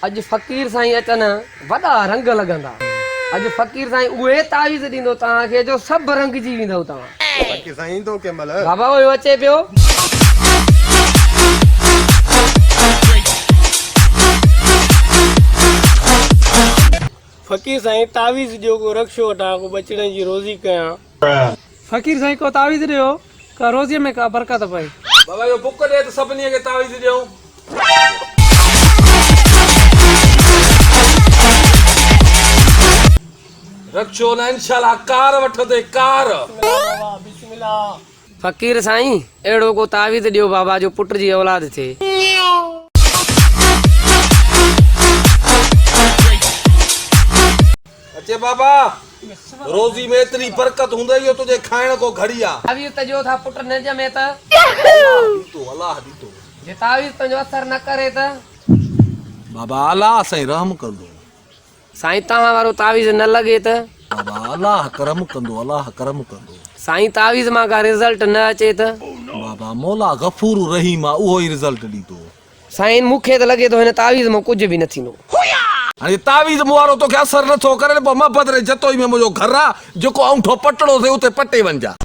अज फकीर साईं अचन वडा रंग लगंदा। अज फकीर साईं उहे तावीज़ दींदो तहां के जो सब रंग जी विंदो तहां। फकीर साईं तो केमल बाबा वो अचे पियो। फकीर साईं तावीज़ जो को रक्षो वठा को बचड़े जी रोजी कया। फकीर साईं को तावीज़ दियो का रोज़ीअ में का बरकत पए। बाबा यो बुक दे तो सभिनी खे तावीज़ ॾियूं। रक्षो न इंशाल्लाह कार वठंदे कार। फकीर साईं एड़ो को तावीज़ दियो बाबा जो पुट जी औलाद थे। अचे बाबा रोजी में इतनी बरकत हुंदे यो तुझे खाइण को घड़िया। तावीज़ त जो था पुट न जमे त अल्लाह दी तो जे तावीज़ पंहिंजो असर न करे त बाबा अल्लाह साईं रहम कंदो। साईं तव्हां वारो तावीज़ न लगे त बाबा अल्लाह करम कंदो अल्लाह करम कंदो। साईं तावीज़ मां का रिजल्ट न अचे त बाबा मौला गफूर रहीम आ उहो ई रिजल्ट ॾींदो। साईं मूंखे त लगे थो हिन तावीज़ में कुछ भी न थींदो। हाणे तावीज़ मुआरो तोखे असर नथो करे पोइ मां बदिरे जतोई में मुंहिंजो घर आहे जेको औंठो पटड़ो थिए उते पटे वञा।